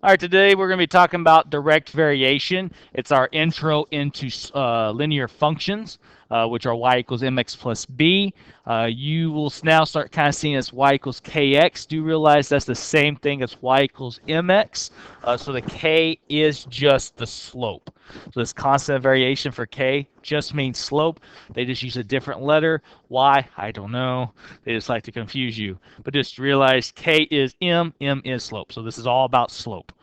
All right, today we're going to be talking about direct variation. It's our intro into linear functions, which are y equals mx plus b. You will now start kind of seeing as y equals kx. Do realize that's the same thing as y equals mx. So the k is just the slope. So this constant variation for k just means slope. They just use a different letter. Why? I don't know. They just like to confuse you. But just realize k is m is slope. So this is all about slope.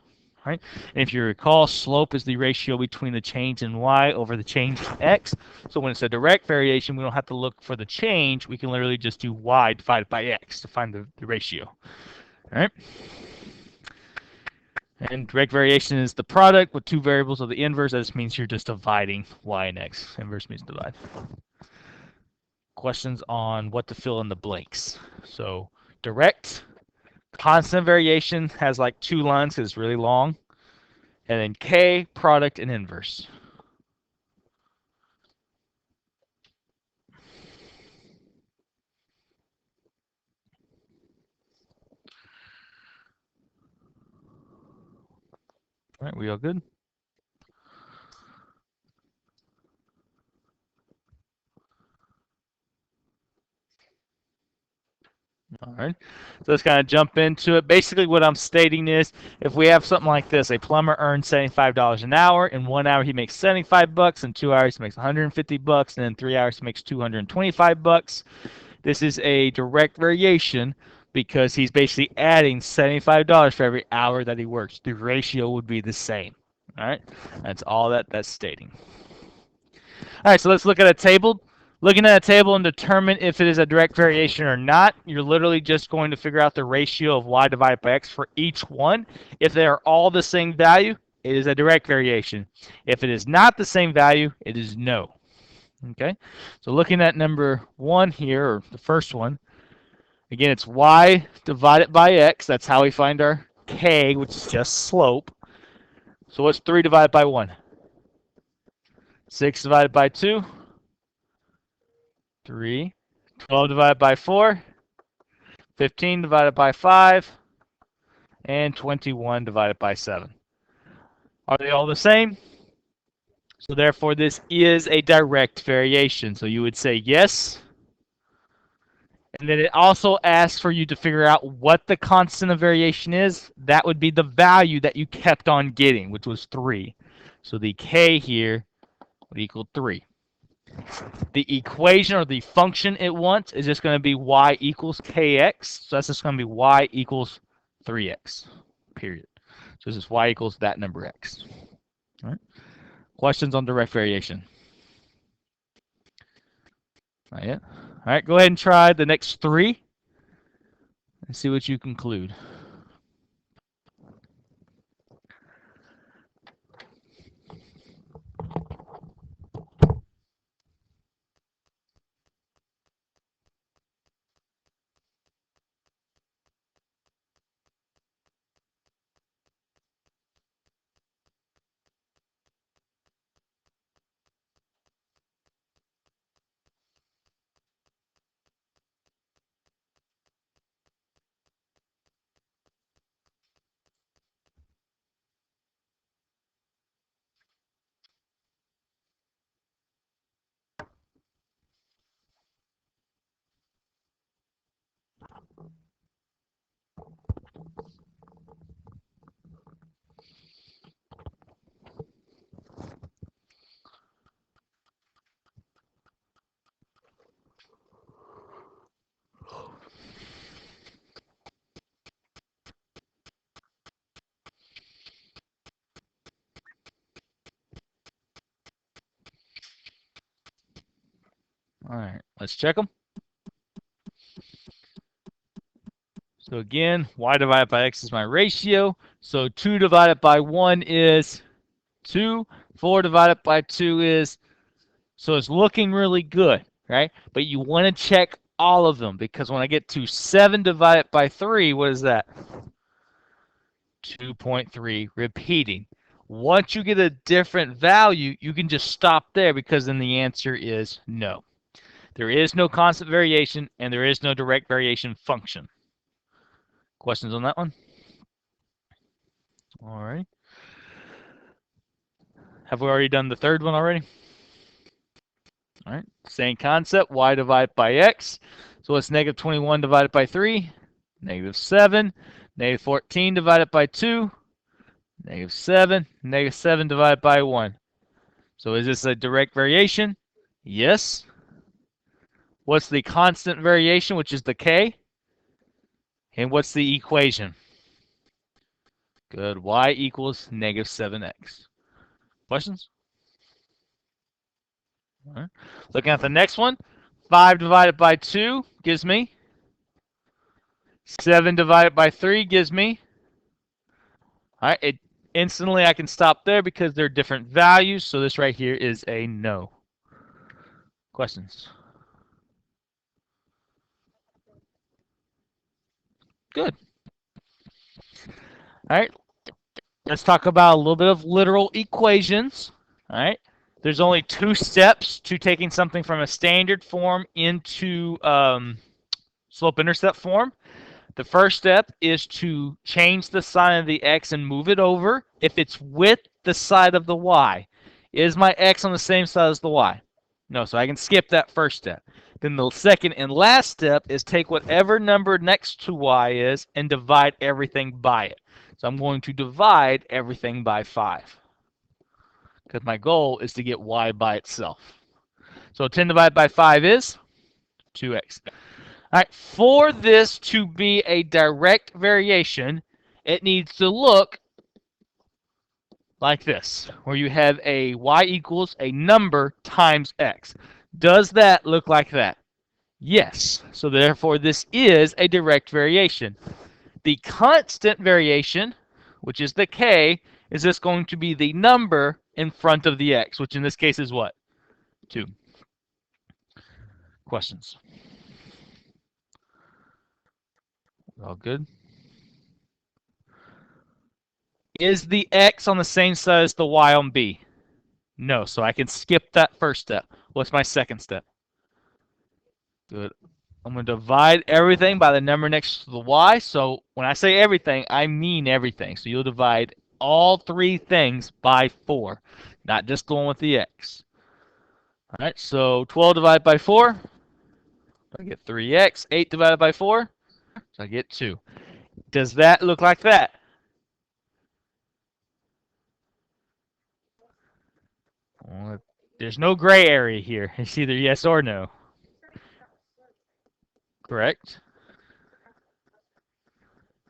Right? And if you recall, slope is the ratio between the change in y over the change in x. So when it's a direct variation, we don't have to look for the change. We can literally just do y divided by x to find the ratio. All right? And direct variation is the product with two variables of the inverse. That just means you're just dividing y and x. Inverse means divide. Questions on what to fill in the blanks. So direct, constant variation has like 2 lines because it's really long. And then k, product, and inverse. All right, we all good? All right, so let's kind of jump into it. Basically, what I'm stating is, if we have something like this, a plumber earns $75 an hour. In 1 hour, he makes 75 bucks. In 2 hours, he makes 150 bucks. And in 3 hours, he makes 225 bucks. This is a direct variation because he's basically adding $75 for every hour that he works. The ratio would be the same. All right, that's all that's stating. All right, so let's look at a table. Looking at a table and determine if it is a direct variation or not, you're literally just going to figure out the ratio of y divided by x for each one. If they are all the same value, it is a direct variation. If it is not the same value, it is no. Okay, so looking at number 1 here, or the first one, again, it's y divided by x. That's how we find our k, which is just slope. So what's 3 divided by 1? 6 divided by 2? 3. 12 divided by 4, 15 divided by 5, and 21 divided by 7. Are they all the same? So therefore, this is a direct variation. So you would say yes. And then it also asks for you to figure out what the constant of variation is. That would be the value that you kept on getting, which was 3. So the k here would equal 3. The equation or the function it wants is just going to be y equals kx. So that's just going to be y equals 3x, period. So this is y equals that number x. All right. Questions on direct variation? Not yet. All right, go ahead and try the next 3 and see what you conclude. All right, let's check them. So again, y divided by x is my ratio. So 2 divided by 1 is 2. 4 divided by 2 is, so it's looking really good, right? But you want to check all of them, because when I get to 7 divided by 3, what is that? 2.3 repeating. Once you get a different value, you can just stop there, because then the answer is no. There is no constant variation, and there is no direct variation function. Questions on that one? All right. Have we already done the third one already? All right. Same concept. Y divided by x. So what's negative 21 divided by 3? Negative 7. Negative 14 divided by 2. Negative 7. Negative 7 divided by 1. So is this a direct variation? Yes. What's the constant variation, which is the k? And what's the equation? Good. Y equals negative 7x. Questions? All right. Looking at the next one, 5 divided by 2 gives me 7 divided by 3 gives me. All right, instantly I can stop there because they're different values. So this right here is a no. Questions? Good. All right, let's talk about a little bit of literal equations. All right, there's only 2 steps to taking something from a standard form into slope-intercept form. The first step is to change the sign of the x and move it over if it's with the side of the y. Is my x on the same side as the y? No, so I can skip that first step. Then the second and last step is take whatever number next to y is and divide everything by it. So I'm going to divide everything by 5 because my goal is to get y by itself. So 10 divided by 5 is 2x. All right, for this to be a direct variation, it needs to look like this, where you have a y equals a number times x. Does that look like that? Yes. So therefore, this is a direct variation. The constant variation, which is the k, is this going to be the number in front of the x, which in this case is what? 2. Questions? All good? Is the x on the same side as the y on b? No, so I can skip that first step. What's my second step? Good. I'm going to divide everything by the number next to the y. So when I say everything, I mean everything. So you'll divide all 3 things by 4, not just the one with the x. All right, so 12 divided by 4, I get 3x. 8 divided by 4, so I get 2. Does that look like that? Well, there's no gray area here. It's either yes or no. Correct.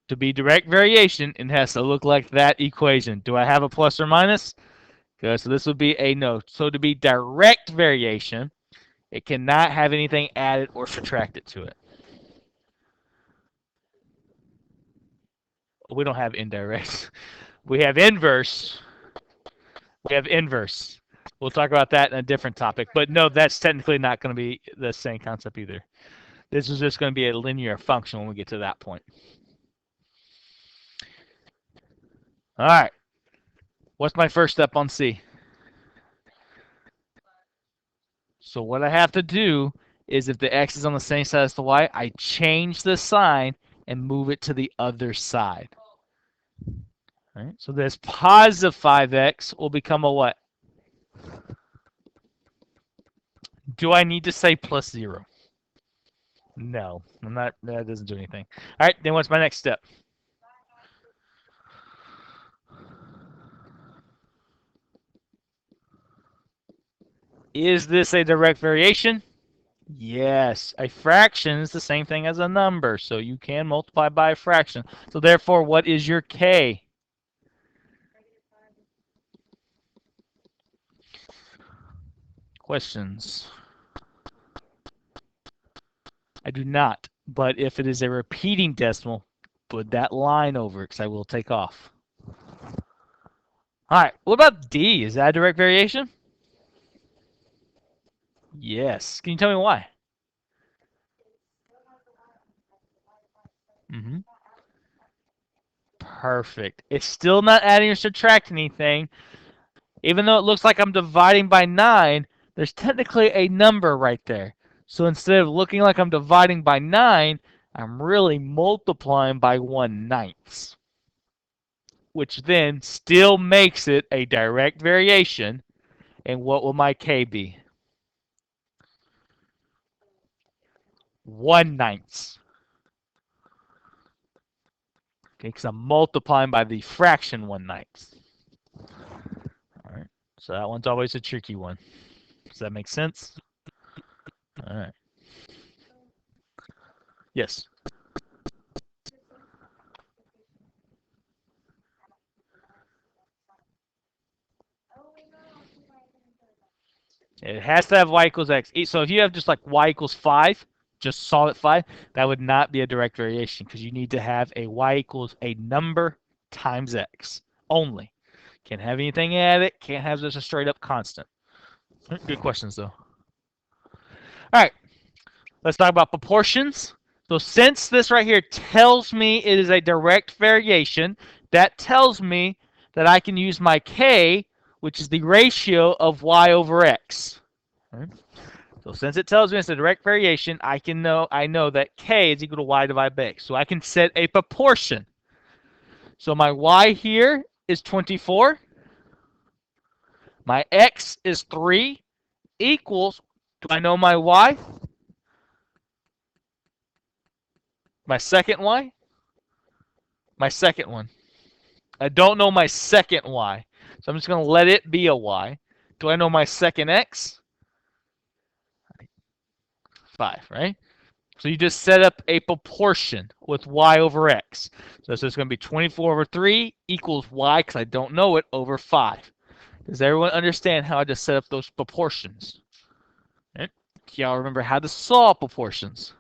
To be direct variation, it has to look like that equation. Do I have a plus or minus? Good, so this would be a no. So to be direct variation, it cannot have anything added or subtracted to it. We don't have indirect. We have inverse. We have inverse. We'll talk about that in a different topic. But no, that's technically not going to be the same concept either. This is just going to be a linear function when we get to that point. All right. What's my first step on C? So what I have to do is if the x is on the same side as the y, I change the sign and move it to the other side. All right, so this positive 5x will become a what? Do I need to say plus 0? No, I'm not. That doesn't do anything. All right, then what's my next step? Is this a direct variation? Yes, a fraction is the same thing as a number, so you can multiply by a fraction. So therefore, what is your k? Questions? I do not, but if it is a repeating decimal, put that line over it because I will take off. All right, what about D? Is that a direct variation? Yes. Can you tell me why? Mm-hmm. Perfect. It's still not adding or subtracting anything. Even though it looks like I'm dividing by 9, there's technically a number right there. So instead of looking like I'm dividing by 9, I'm really multiplying by 1/9. which then still makes it a direct variation. And what will my k be? 1/9. Okay, because I'm multiplying by the fraction 1/9. All right, so that one's always a tricky one. Does that make sense? All right. Yes. It has to have y equals x. So if you have just like y equals 5, just solid 5, that would not be a direct variation because you need to have a y equals a number times x only. Can't have anything at it. Can't have just a straight up constant. Good questions though. All right, let's talk about proportions. So since this right here tells me it is a direct variation, that tells me that I can use my k, which is the ratio of y over x. All right. So since it tells me it's a direct variation, I know that k is equal to y divided by x. So I can set a proportion. So my y here is 24. My x is 3 equals, do I know my y? My second y? My second one. I don't know my second y. So I'm just going to let it be a y. Do I know my second x? 5, right? So you just set up a proportion with y over x. So it's going to be 24 over 3 equals y, because I don't know it, over 5. Does everyone understand how I just set up those proportions? Okay. Y'all remember how to solve proportions?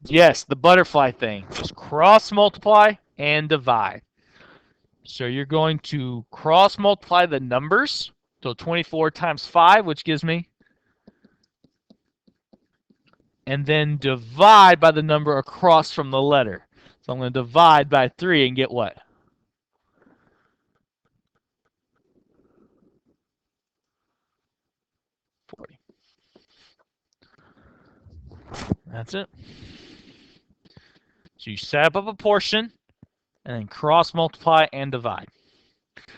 Yes, the butterfly thing. Just cross multiply and divide. So you're going to cross multiply the numbers. So 24 times 5, which gives me, and then divide by the number across from the letter. So I'm going to divide by 3 and get what? 40. That's it. So you set up a proportion and then cross multiply and divide.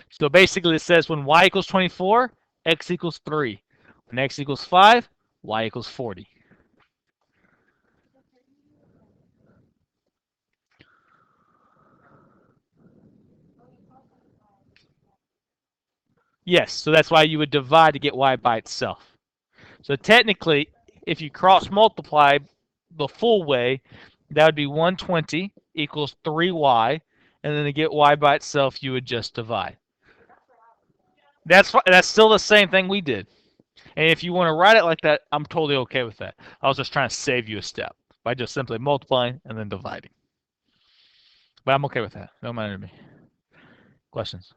So basically it says when y equals 24, x equals 3. When x equals 5, y equals 40. Yes, so that's why you would divide to get y by itself. So technically, if you cross multiply the full way, that would be 120 equals 3y, and then to get y by itself, you would just divide. That's still the same thing we did. And if you want to write it like that, I'm totally okay with that. I was just trying to save you a step by just simply multiplying and then dividing. But I'm okay with that. Don't matter to me. Questions?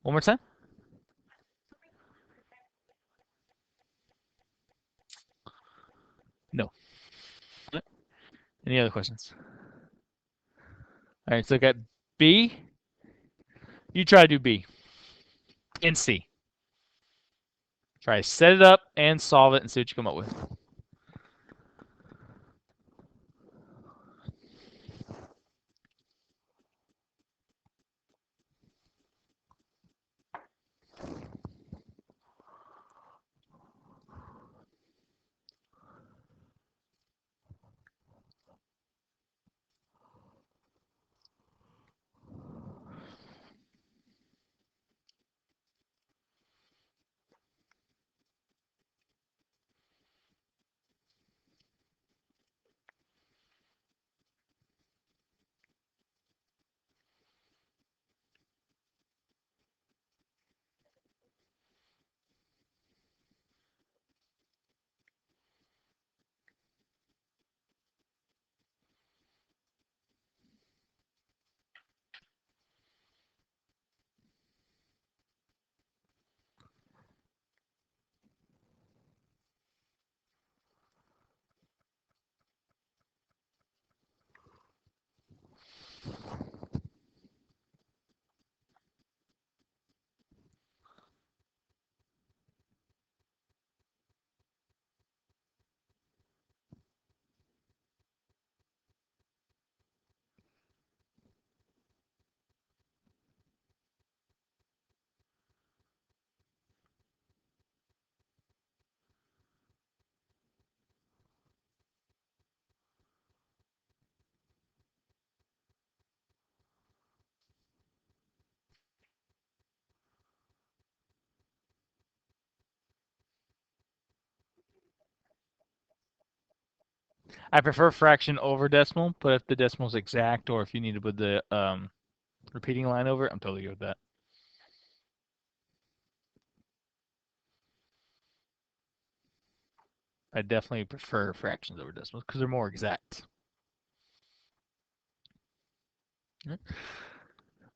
One more time? No. Any other questions? All right, let's look at B. You try to do B and C. Try to set it up and solve it and see what you come up with. I prefer fraction over decimal, but if the decimal is exact or if you need to put the repeating line over it, I'm totally good with that. I definitely prefer fractions over decimals because they're more exact.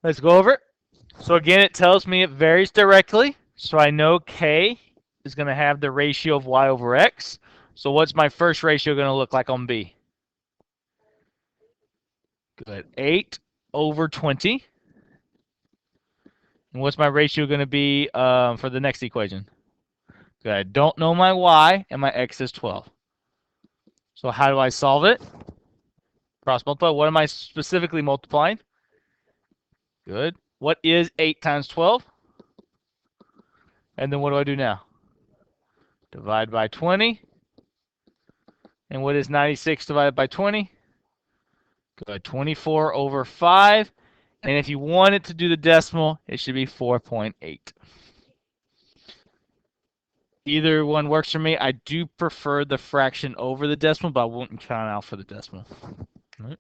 Let's go over it. So again, it tells me it varies directly. So I know K is going to have the ratio of Y over X. So what's my first ratio going to look like on B? Good. 8 over 20. And what's my ratio going to be for the next equation? Good. I don't know my Y, and my X is 12. So how do I solve it? Cross multiply. What am I specifically multiplying? Good. What is 8 times 12? And then what do I do now? Divide by 20. And what is 96 divided by 20? Good. 24 over 5. And if you wanted to do the decimal, it should be 4.8. Either one works for me. I do prefer the fraction over the decimal, but I wouldn't count out for the decimal. Right.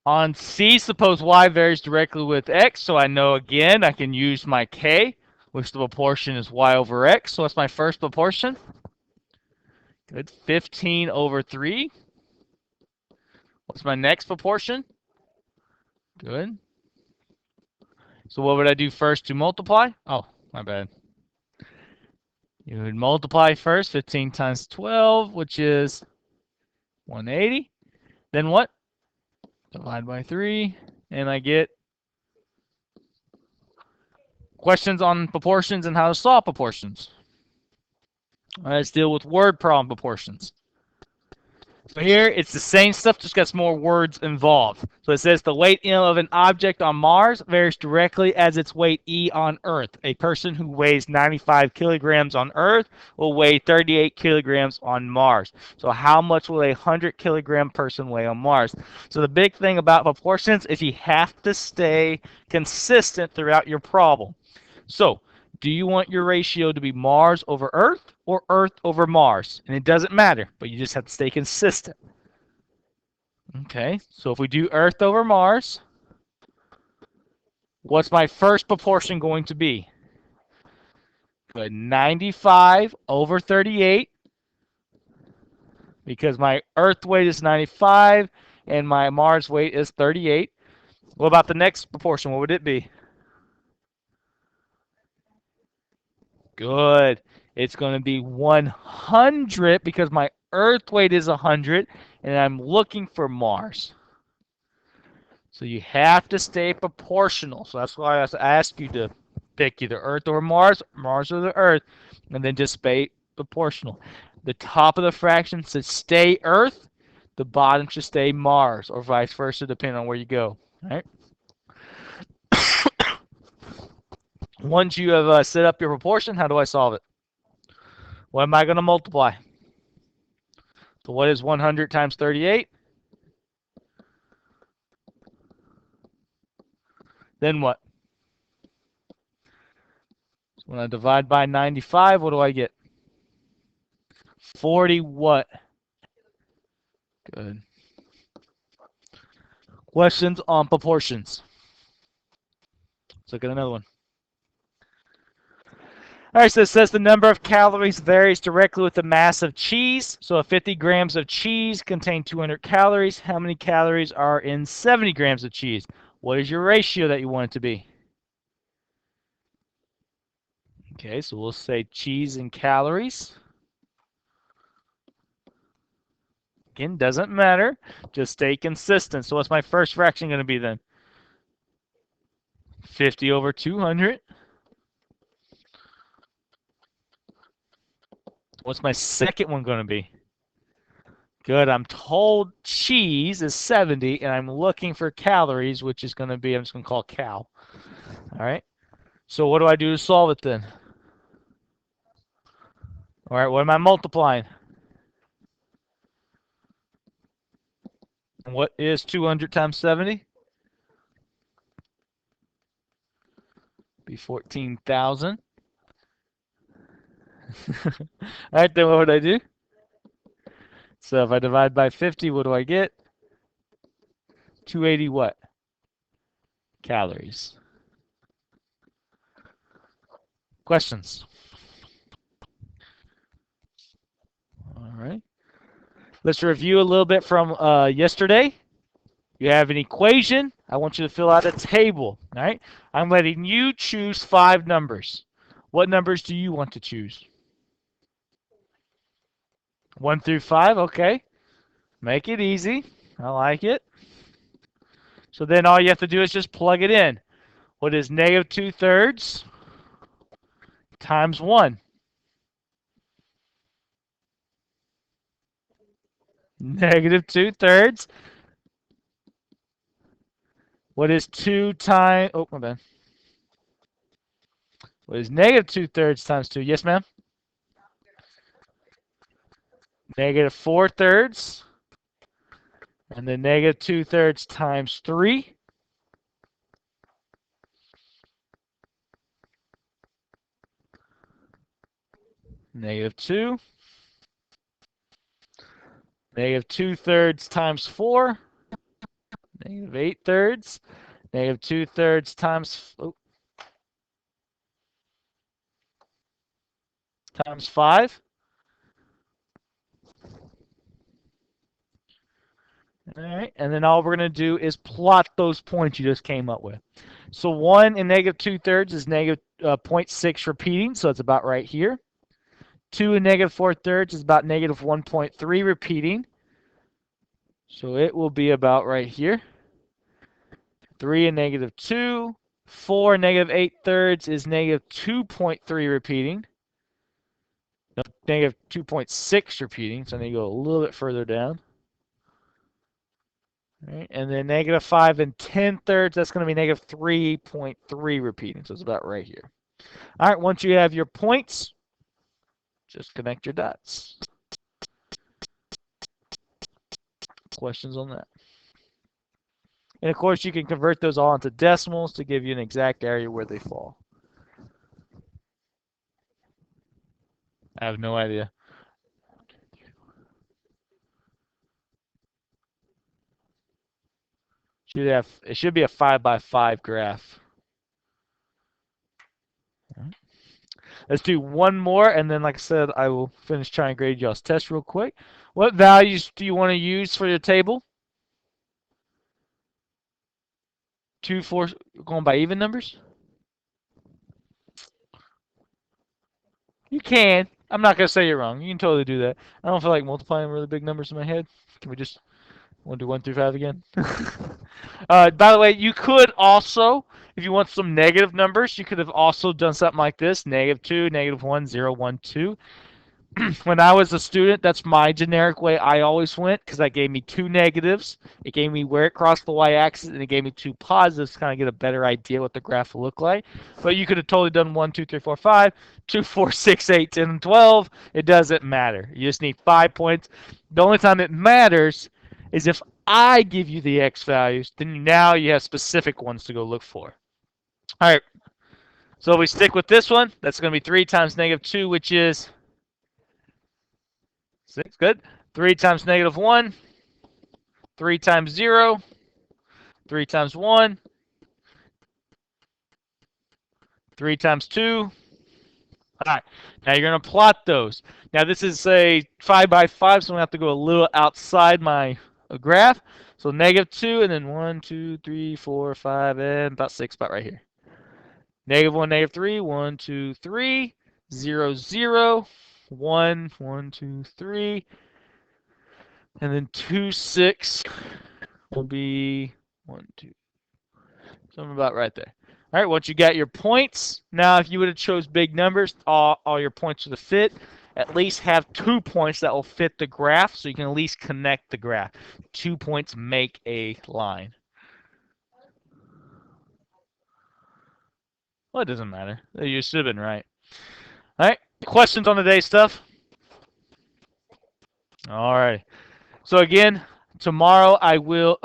On C, suppose Y varies directly with X. So I know, again, I can use my K, which the proportion is Y over X. So what's my first proportion? Good. 15 over 3. What's my next proportion? Good. So what would I do first to multiply? Oh, my bad. You would multiply first, 15 times 12, which is 180. Then what? Divide by 3, and I get questions on proportions and how to solve proportions. All right, let's deal with word problem proportions. So here, it's the same stuff, just got some more words involved. So it says the weight M of an object on Mars varies directly as its weight E on Earth. A person who weighs 95 kilograms on Earth will weigh 38 kilograms on Mars. So how much will a 100-kilogram person weigh on Mars? So the big thing about proportions is you have to stay consistent throughout your problem. So do you want your ratio to be Mars over Earth or Earth over Mars? And it doesn't matter, but you just have to stay consistent. Okay, so if we do Earth over Mars, what's my first proportion going to be? Good, 95 over 38, because my Earth weight is 95 and my Mars weight is 38. What about the next proportion? What would it be? Good. It's going to be 100 because my Earth weight is 100 and I'm looking for Mars. So you have to stay proportional. So that's why I ask you to pick either Earth or Mars, Mars or the Earth, and then just stay proportional. The top of the fraction should stay Earth, the bottom should stay Mars, or vice versa, depending on where you go. All right. Once you have set up your proportion, how do I solve it? What am I going to multiply? So what is 100 times 38? Then what? So when I divide by 95, what do I get? 40 what? Good. Questions on proportions. Let's look at another one. All right, so it says the number of calories varies directly with the mass of cheese. So if 50 grams of cheese contain 200 calories, how many calories are in 70 grams of cheese? What is your ratio that you want it to be? Okay, so we'll say cheese and calories. Again, doesn't matter. Just stay consistent. So what's my first fraction going to be then? 50 over 200. What's my second one going to be? Good. I'm told cheese is 70, and I'm looking for calories, which is going to be, I'm just going to call cal. All right. So what do I do to solve it then? All right. What am I multiplying? And what is 200 times 70? Be 14,000. All right. Then what would I do? So if I divide by 50, what do I get? 280 what? Calories. Questions? All right. Let's review a little bit from yesterday. You have an equation. I want you to fill out a table. All right. I'm letting you choose 5 numbers. What numbers do you want to choose? 1 through 5. Okay. Make it easy. I like it. So then all you have to do is just plug it in. What is negative 2/3 times 1? Negative 2/3. What is 2 times, oh, my bad. What is negative 2/3 times 2? Yes, ma'am? Negative 4/3. And then negative 2/3 times 3. Negative 2. Negative 2/3 times 4. Negative 8/3. Negative 2/3 times 5. All right, and then all we're going to do is plot those points you just came up with. So 1 and negative 2/3 is negative 0.6 repeating, so it's about right here. 2 and negative 4/3 is about negative 1.3 repeating, so it will be about right here. 3 and negative 2. 4 and negative 8/3 is negative 2.3 repeating. No, negative 2.6 repeating, so I need to go a little bit further down. All right, and then negative 5 and 10/3, that's going to be negative 3.3 repeating, so it's about right here. All right, once you have your points, just connect your dots. Questions on that? And of course, you can convert those all into decimals to give you an exact area where they fall. I have no idea. It should be a 5x5 graph. Let's do one more, and then, like I said, I will finish trying to grade y'all's test real quick. What values do you want to use for your table? 2, 4, going by even numbers? You can. I'm not going to say you're wrong. You can totally do that. I don't feel like multiplying really big numbers in my head. Can we just want to do 1 through 5 again? By the way, you could also, if you want some negative numbers, you could have also done something like this. -2, -1, 0, 1, 2. When I was a student, that's my generic way I always went, because that gave me 2 negatives. It gave me where it crossed the y-axis, and it gave me 2 positives to kind of get a better idea what the graph will look like. But you could have totally done 1, 2, 3, 4, 5, 2, 4, 6, 8, 10, and 12. It doesn't matter. You just need 5 points. The only time it matters is if I give you the x values, then now you have specific ones to go look for. All right. So we stick with this one. That's going to be 3 times -2, which is 6. Good. 3 times -1. 3 times 0. 3 times 1. 3 times 2. All right. Now you're going to plot those. Now this is a 5x5, so I'm going to have to go a little outside my graph. So -2, and then 1, 2, 3, 4, 5, and about 6, about right here. -1, -3, 1, 2, 3, 0, 0, 1, 1, 2, 3, and then 2, 6 will be 1, 2, something about right there. All right, once you got your points, now if you would have chose big numbers, all your points would have fit. At least have 2 points that will fit the graph, so you can at least connect the graph. 2 points make a line. Well, it doesn't matter. You should have been right. All right, questions on today's stuff? All right. So again, tomorrow I will